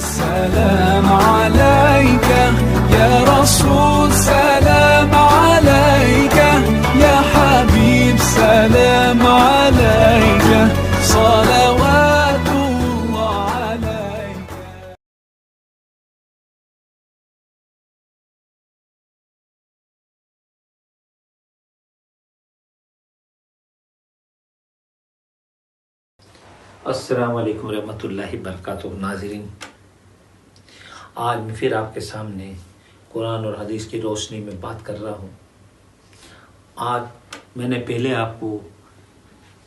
सलाम अलैका या रसूल सलाम अलैका या हबीब सलाम अलैका सलावतुल्लाह अलैका। अस्सलाम वालेकुम रहमतुल्लाहि बरकातुहू। नाज़रीन, आज मैं फिर आपके सामने कुरान और हदीस की रोशनी में बात कर रहा हूँ। आज मैंने पहले आपको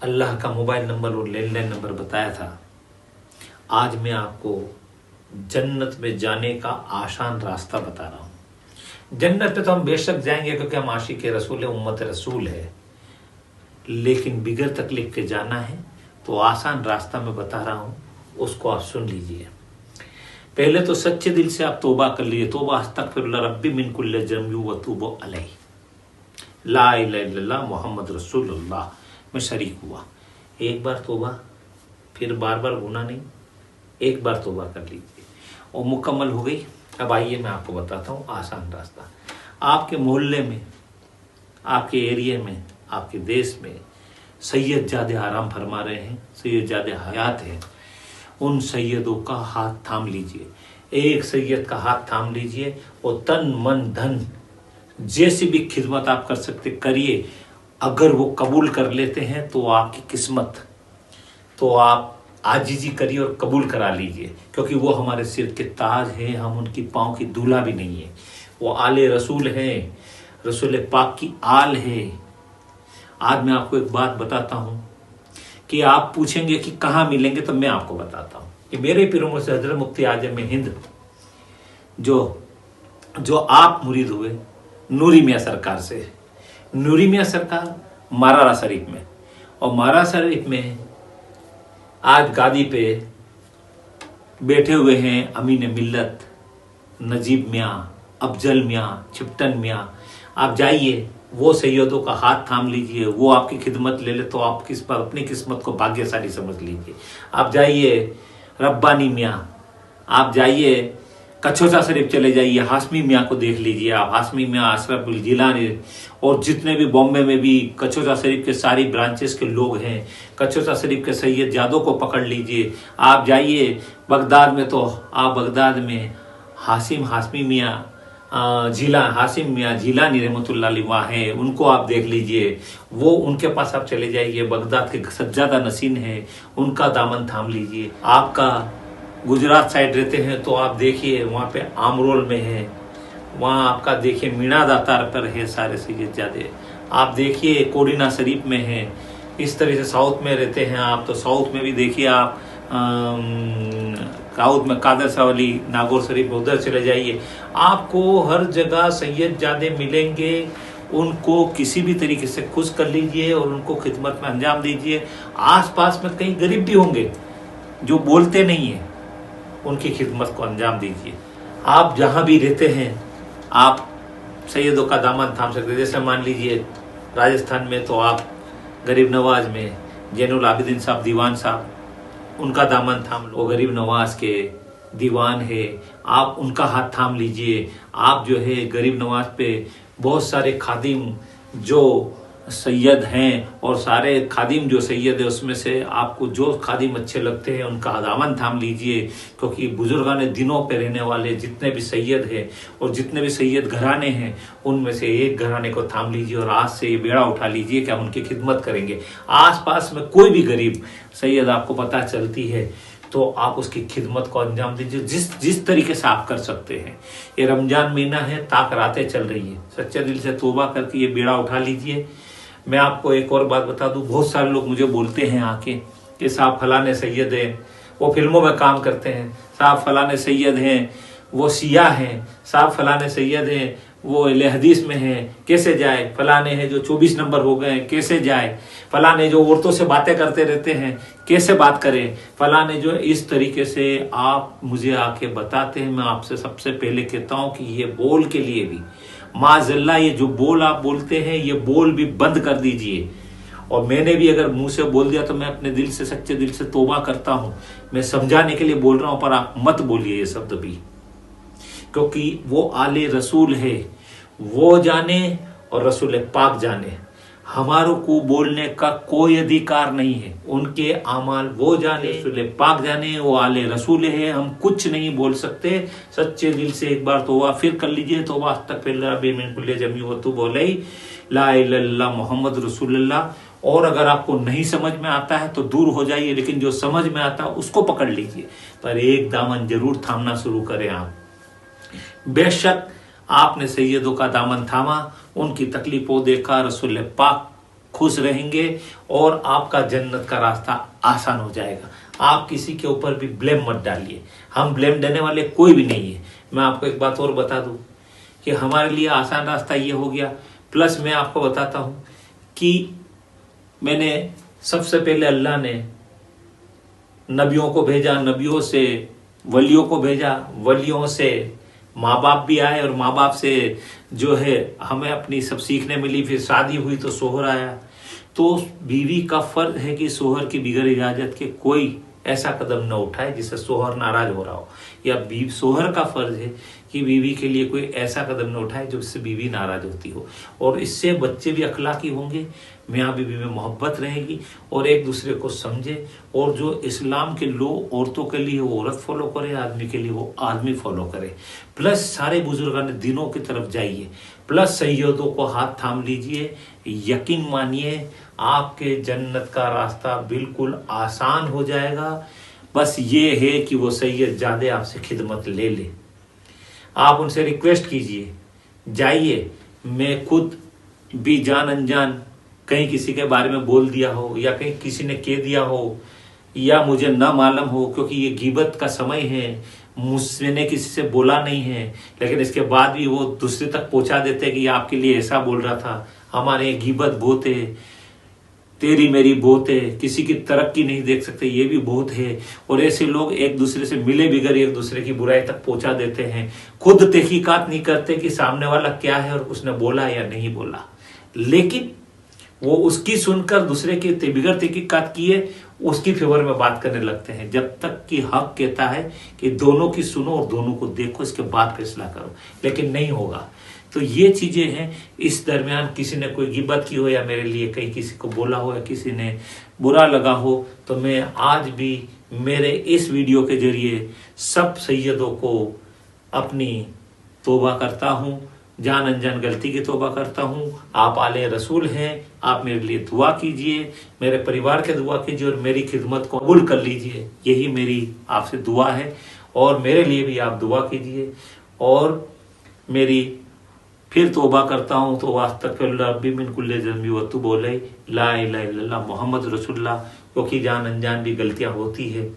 अल्लाह का मोबाइल नंबर और लैंडलाइन नंबर बताया था। आज मैं आपको जन्नत में जाने का आसान रास्ता बता रहा हूँ। जन्नत पे तो हम बेशक जाएंगे क्योंकि हम आशिक रसूल है, उम्मत रसूल है, लेकिन बिगैर तकलीफ के जाना है तो आसान रास्ता मैं बता रहा हूँ, उसको आप सुन लीजिए। पहले तो सच्चे दिल से आप तौबा कर लीजिए। तौबा अस्तगफिरुल्लाह रब्बी मिन कुल्लि ज़ंबि व अतूबु अलैहि, ला इलाहा इल्लल्लाह मुहम्मद रसूलुल्लाह में शरीक हुआ। एक बार तौबा, फिर बार बार गुनाह नहीं, एक बार तौबा कर लीजिए और मुकम्मल हो गई। अब आइए मैं आपको बताता हूँ आसान रास्ता। आपके मोहल्ले में, आपके एरिया में, आपके देश में सैयद ज़्यादा आराम फरमा रहे हैं, सैयद ज़्यादा हयात हैं, उन सैयदों का हाथ थाम लीजिए। एक सैयद का हाथ थाम लीजिए और तन मन धन जैसी भी खिदमत आप कर सकते करिए। अगर वो कबूल कर लेते हैं तो आपकी किस्मत, तो आप आजिजी करिए और कबूल करा लीजिए, क्योंकि वो हमारे सिर के ताज हैं, हम उनकी पाँव की दूल्हा भी नहीं है। वो आले रसूल हैं, रसूल पाक की आल है। आज मैं आपको एक बात बताता हूँ कि आप पूछेंगे कि कहाँ मिलेंगे, तो मैं आपको बताता हूँ कि मेरे पीरों से हजरत मुफ्ती आजम हिंद जो आप मुरीद हुए नूरी मियाँ सरकार से, नूरी मियाँ सरकार मारारा शरीफ में, और मारारा शरीफ में आज गादी पे बैठे हुए हैं अमीन मिल्लत नजीब मियाँ, अफजल मियाँ, छिपटन मियाँ। आप जाइए, वो सैयदों का हाथ थाम लीजिए, वो आपकी खिदमत ले ले तो आप अपनी किस्मत को भाग्यशाली समझ लीजिए। आप जाइए रब्बानी मियाँ, आप जाइए कछोचा शरीफ चले जाइए, हाशमी मियाँ को देख लीजिए आप, हाशमी मियाँ, अशरफुल जिलानी, और जितने भी बॉम्बे में भी कछोचा शरीफ के सारी ब्रांचेस के लोग हैं, कछोचा शरीफ के सैयद जादों को पकड़ लीजिए। आप जाइए बगदाद में, तो आप बगदाद में हाशमी मियाँ हाशिम मियाँ जिलानी रहमतुल्लाह अलैह वहाँ हैं, उनको आप देख लीजिए। वो उनके पास आप चले जाइए, बगदाद के सज्जादा नसीन है, उनका दामन थाम लीजिए। आपका गुजरात साइड रहते हैं तो आप देखिए वहाँ पे आमरोल में है, वहाँ आपका देखिए मीणा दातार पर है सारे सैयद जादे। आप देखिए कोडिना शरीफ में है। इस तरह से साउथ में रहते हैं आप, तो साउथ में भी देखिए आप, साउथ में कादर सावली नागौर शरीफ, उधर चले जाइए। आपको हर जगह सैयद जादे मिलेंगे। उनको किसी भी तरीके से खुश कर लीजिए और उनको खिदमत में अंजाम दीजिए। आसपास में कई गरीब भी होंगे जो बोलते नहीं हैं, उनकी खिदमत को अंजाम दीजिए। आप जहाँ भी रहते हैं आप सैयदों का दामन थाम सकते हैं। जैसे मान लीजिए राजस्थान में तो आप गरीब नवाज में जैनुल आबिदीन साहब दीवान साहब, उनका दामन थाम लो, गरीब नवाज के दीवान है, आप उनका हाथ थाम लीजिए। आप जो है गरीब नवाज पे बहुत सारे खादिम जो सैयद हैं, और सारे खादिम जो सैयद है उसमें से आपको जो खादिम अच्छे लगते हैं उनका दामन थाम लीजिए, क्योंकि बुजुर्गाने दिनों पे रहने वाले जितने भी सैयद हैं और जितने भी सैयद घराने हैं उनमें से एक घराने को थाम लीजिए और आज से ये बेड़ा उठा लीजिए कि हम उनकी खिदमत करेंगे। आसपास में कोई भी गरीब सैयद आपको पता चलती है तो आप उसकी खिदमत को अंजाम दीजिए जिस तरीके से आप कर सकते हैं। ये रमजान महीना है, ताक रातें चल रही है, सच्चे दिल से तौबा करके ये बेड़ा उठा लीजिए। मैं आपको एक और बात बता दूं, बहुत सारे लोग मुझे बोलते हैं आके कि साहब फलाने सैयद हैं, वो फिल्मों में काम करते हैं, साहब फलाने सैयद हैं वो सिया हैं, साहब फलाने सैयद हैं वो अहले हदीस में हैं, कैसे जाए, फलाने हैं जो 24 नंबर हो गए कैसे जाए, फलाने जो औरतों से बातें करते रहते हैं कैसे बात करें, फलाने जो इस तरीके से आप मुझे आके बताते हैं। मैं आपसे सबसे पहले कहता हूँ कि ये बोल के लिए भी माज़ल्ला, ये जो बोल आप बोलते हैं ये बोल भी बंद कर दीजिए और मैंने भी अगर मुंह से बोल दिया तो मैं अपने दिल से, सच्चे दिल से तौबा करता हूं। मैं समझाने के लिए बोल रहा हूं, पर आप मत बोलिए ये शब्द भी, क्योंकि वो आले रसूल है, वो जाने और रसूल पाक जाने। हमारों को बोलने का कोई अधिकार नहीं है। उनके आमाल वो जाने, रसूल पाक जाने, वो आले रसूल है, हम कुछ नहीं बोल सकते। सच्चे दिल से एक बार तौबा फिर कर लीजिए। तौबा अस्तगफिरुल्लाह जमी व तूब इलैहि, ला इलाहा इल्लल्लाह मुहम्मद रसूलुल्लाह। और अगर आपको नहीं समझ में आता है तो दूर हो जाइए, लेकिन जो समझ में आता है उसको पकड़ लीजिए। पर एक दामन जरूर थामना शुरू करें आप। बेशक आपने सैयदों का दामन थामा, उनकी तकलीफों देखा, रसूल पाक खुश रहेंगे और आपका जन्नत का रास्ता आसान हो जाएगा। आप किसी के ऊपर भी ब्लेम मत डालिए, हम ब्लेम देने वाले कोई भी नहीं है। मैं आपको एक बात और बता दूं कि हमारे लिए आसान रास्ता ये हो गया। प्लस मैं आपको बताता हूं कि मैंने सबसे पहले अल्लाह ने नबियों को भेजा, नबियों से वलियों को भेजा, वलियों से माँ बाप भी आए और माँ बाप से जो है हमें अपनी सब सीखने मिली। फिर शादी हुई तो सोहर आया। तो बीवी का फर्ज है कि सोहर की बिगैर इजाजत के कोई ऐसा कदम न उठाए जिससे सोहर नाराज हो रहा हो, या सोहर का फर्ज है कि बीवी के लिए कोई ऐसा कदम न उठाए जिससे बीवी नाराज होती हो। और इससे बच्चे भी अखलाकी होंगे, मियाँ बीवी में मोहब्बत रहेगी और एक दूसरे को समझे। और जो इस्लाम के लो औरतों के लिए वो औरत फॉलो करे, आदमी के लिए वो आदमी फॉलो करे। प्लस सारे बुजुर्गान दिनों की तरफ जाइए, प्लस सैयदों को हाथ थाम लीजिए। यकीन मानिए आपके जन्नत का रास्ता बिल्कुल आसान हो जाएगा। बस ये है कि वो सैयद जादे आपसे खिदमत ले ले, आप उनसे रिक्वेस्ट कीजिए, जाइए। मैं खुद भी जान अनजान कहीं किसी के बारे में बोल दिया हो, या कहीं किसी ने कह दिया हो, या मुझे ना मालूम हो, क्योंकि ये गिबत का समय है, मुझसे किसी से बोला नहीं है, लेकिन इसके बाद भी वो दूसरे तक पहुंचा देते हैं कि आपके लिए ऐसा बोल रहा था। हमारे गिबत बहुत है, तेरी मेरी बहुत है, किसी की तरक्की नहीं देख सकते ये भी बहुत है। और ऐसे लोग एक दूसरे से मिले बिगर एक दूसरे की बुराई तक पहुंचा देते हैं। खुद तहकीकात नहीं करते कि सामने वाला क्या है और उसने बोला या नहीं बोला, लेकिन वो उसकी सुनकर दूसरे की बिगर तहकीकात किए उसकी फेवर में बात करने लगते हैं। जब तक कि हक कहता है कि दोनों की सुनो और दोनों को देखो, इसके बाद फैसला करो, लेकिन नहीं होगा। तो ये चीजें हैं। इस दरमियान किसी ने कोई गिबत की हो या मेरे लिए कहीं किसी को बोला हो या किसी ने बुरा लगा हो, तो मैं आज भी मेरे इस वीडियो के जरिए सब सैयदों को अपनी तौबा करता हूँ, जान अनजान गलती की तौबा करता हूँ। आप आले रसूल हैं, आप मेरे लिए दुआ कीजिए, मेरे परिवार के दुआ कीजिए और मेरी खिदमत को कबूल कर लीजिए। यही मेरी आपसे दुआ है। और मेरे लिए भी आप दुआ कीजिए। और मेरी फिर तौबा करता हूँ तो अस्तगफिरुल्लाह मिन कुल्लि ज़ंबि व अतूबु इलैहि, ला इलाहा इल्लल्लाह मुहम्मद रसूलुल्लाह। क्योंकि जान अनजान भी गलतियां होती है,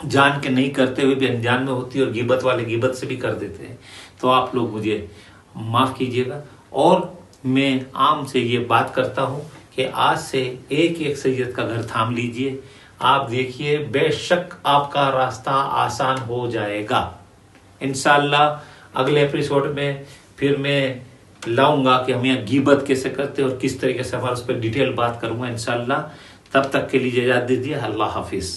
जान के नहीं करते हुए भी अनजान में होती है, और गिबत वाले गिबत से भी कर देते हैं। तो आप लोग मुझे माफ कीजिएगा। और मैं आम से ये बात करता हूँ कि आज से एक एक सैयद का घर थाम लीजिए। आप देखिए बेशक आपका रास्ता आसान हो जाएगा। इंशाअल्लाह अगले एपिसोड में फिर मैं लाऊंगा कि हम यहाँ गिबत कैसे करते और किस तरीके से हमारे उस पर डिटेल बात करूंगा इंशाअल्लाह। तब तक के लिए इजाज़त दीजिए। अल्लाह हाफिज।